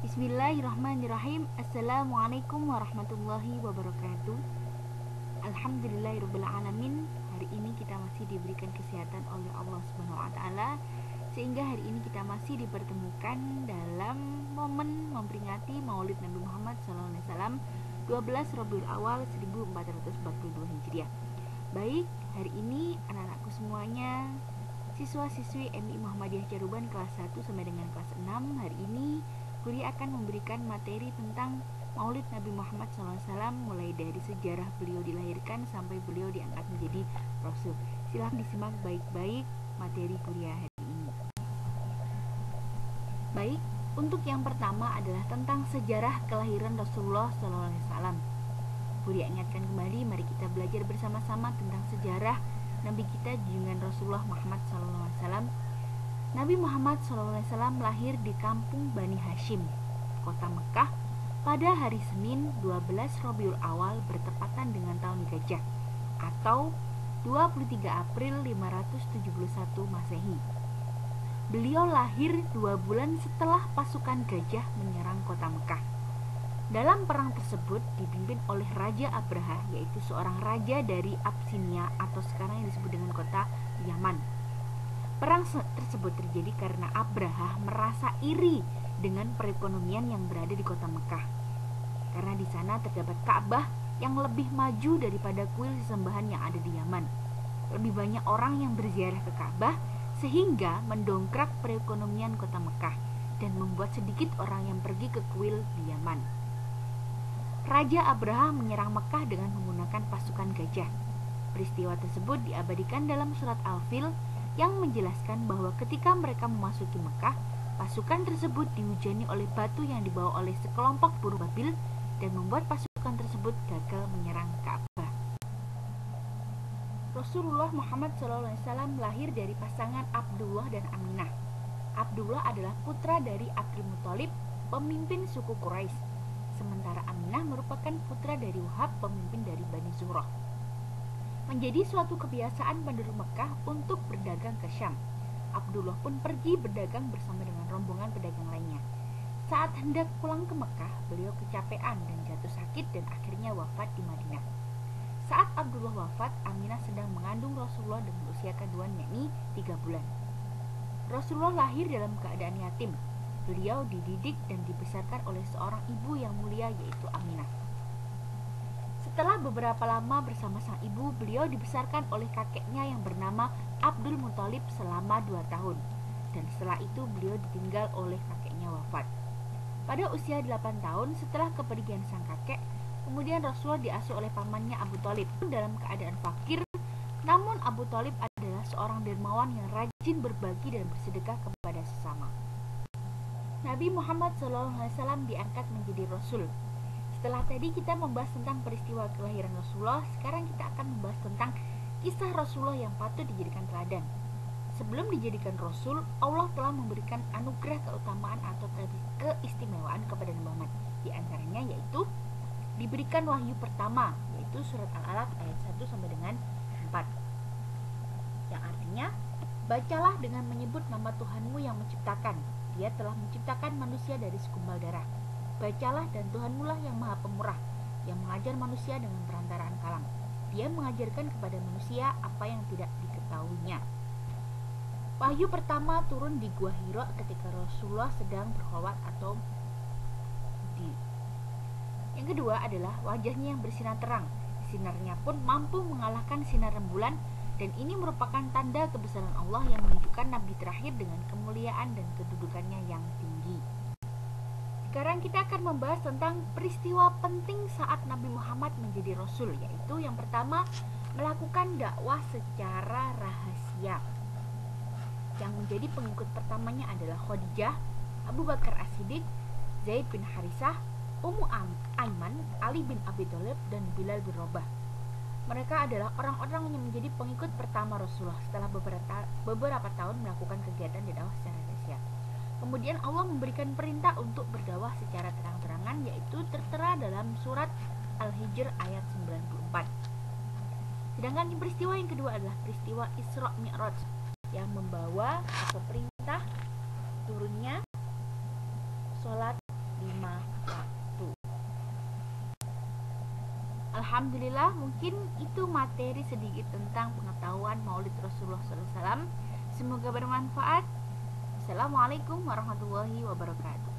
Bismillahirrahmanirrahim. Assalamualaikum warahmatullahi wabarakatuh. Alhamdulillahirrabbilalamin. Hari ini kita masih diberikan kesehatan oleh Allah Subhanahu wa Ta'ala, sehingga hari ini kita masih dipertemukan dalam momen memperingati Maulid Nabi Muhammad SAW 12 Rabiul Awal 1442 Hijriah. Baik, hari ini anak-anakku semuanya, siswa-siswi MI Muhammadiyah Caruban kelas 1 sampai dengan kelas 6, hari ini kuliah akan memberikan materi tentang Maulid Nabi Muhammad SAW, mulai dari sejarah beliau dilahirkan sampai beliau diangkat menjadi Rasul. Silahkan disimak baik-baik materi kuliah hari ini. Baik, untuk yang pertama adalah tentang sejarah kelahiran Rasulullah SAW. Kuliah ingatkan kembali, mari kita belajar bersama-sama tentang sejarah Nabi kita junjungan Rasulullah Muhammad SAW. Nabi Muhammad SAW lahir di kampung Bani Hashim, kota Mekah, pada hari Senin 12 Rabiul Awal bertepatan dengan tahun Gajah atau 23 April 571 Masehi. Beliau lahir 2 bulan setelah pasukan Gajah menyerang kota Mekah. Dalam perang tersebut dipimpin oleh Raja Abraha, yaitu seorang raja dari Abysinia atau sekarang yang disebut dengan kota Yaman. Perang tersebut terjadi karena Abraha merasa iri dengan perekonomian yang berada di kota Mekah, karena di sana terdapat Ka'bah yang lebih maju daripada kuil sesembahan yang ada di Yaman. Lebih banyak orang yang berziarah ke Ka'bah sehingga mendongkrak perekonomian kota Mekah dan membuat sedikit orang yang pergi ke kuil di Yaman. Raja Abraha menyerang Mekah dengan menggunakan pasukan gajah. Peristiwa tersebut diabadikan dalam surat Al-Fil yang menjelaskan bahwa ketika mereka memasuki Mekah, pasukan tersebut dihujani oleh batu yang dibawa oleh sekelompok burung Babil dan membuat pasukan tersebut gagal menyerang Ka'bah. Rasulullah Muhammad SAW lahir dari pasangan Abdullah dan Aminah. Abdullah adalah putra dari Abdul Muthalib, pemimpin suku Quraisy. Sementara Aminah merupakan putra dari Wahab, pemimpin dari Bani Zuhrah. Menjadi suatu kebiasaan penduduk Mekah untuk berdagang ke Syam. Abdullah pun pergi berdagang bersama dengan rombongan pedagang lainnya. Saat hendak pulang ke Mekah, beliau kecapean dan jatuh sakit dan akhirnya wafat di Madinah. Saat Abdullah wafat, Aminah sedang mengandung Rasulullah dengan usia kandungan yakni 3 bulan. Rasulullah lahir dalam keadaan yatim. Beliau dididik dan dibesarkan oleh seorang ibu yang mulia, yaitu Aminah. Setelah beberapa lama bersama sang ibu, beliau dibesarkan oleh kakeknya yang bernama Abdul Muthalib selama 2 tahun. Dan setelah itu beliau ditinggal oleh kakeknya wafat. Pada usia 8 tahun setelah kepergian sang kakek, kemudian Rasulullah diasuh oleh pamannya Abu Thalib dalam keadaan fakir. Namun Abu Thalib adalah seorang dermawan yang rajin berbagi dan bersedekah kepada sesama. Nabi Muhammad SAW diangkat menjadi Rasul. Setelah tadi kita membahas tentang peristiwa kelahiran Rasulullah, sekarang kita akan membahas tentang kisah Rasulullah yang patut dijadikan teladan. Sebelum dijadikan Rasul, Allah telah memberikan anugerah keutamaan atau keistimewaan kepada Nabi Muhammad. Di antaranya yaitu diberikan wahyu pertama, yaitu surat Al-Alaq ayat 1 sampai dengan 4. Yang artinya, bacalah dengan menyebut nama Tuhanmu yang menciptakan. Dia telah menciptakan manusia dari segumpal darah. Bacalah, dan Tuhanmu lah yang maha pemurah, yang mengajar manusia dengan perantaraan kalam. Dia mengajarkan kepada manusia apa yang tidak diketahuinya. Wahyu pertama turun di Gua Hira ketika Rasulullah sedang berkhawat atau di. Yang kedua adalah wajahnya yang bersinar terang. Sinarnya pun mampu mengalahkan sinar rembulan, dan ini merupakan tanda kebesaran Allah yang menunjukkan Nabi terakhir dengan kemuliaan dan kedudukannya yang tinggi. Sekarang kita akan membahas tentang peristiwa penting saat Nabi Muhammad menjadi Rasul, yaitu yang pertama, melakukan dakwah secara rahasia. Yang menjadi pengikut pertamanya adalah Khadijah, Abu Bakar As-Siddiq, Zaid bin Harisah, Ummu Aiman, Ali bin Abi Thalib, dan Bilal bin Rabah. Mereka adalah orang-orang yang menjadi pengikut pertama Rasulullah setelah beberapa tahun melakukan kegiatan dakwah secara rahasia. Kemudian Allah memberikan perintah untuk berdakwah secara terang-terangan, yaitu tertera dalam surat Al-Hijr ayat 94. Sedangkan peristiwa yang kedua adalah peristiwa Isra Mi'raj yang membawa atau perintah turunnya sholat Alhamdulillah, mungkin itu materi sedikit tentang pengetahuan Maulid Rasulullah SAW. Semoga bermanfaat. Assalamualaikum warahmatullahi wabarakatuh.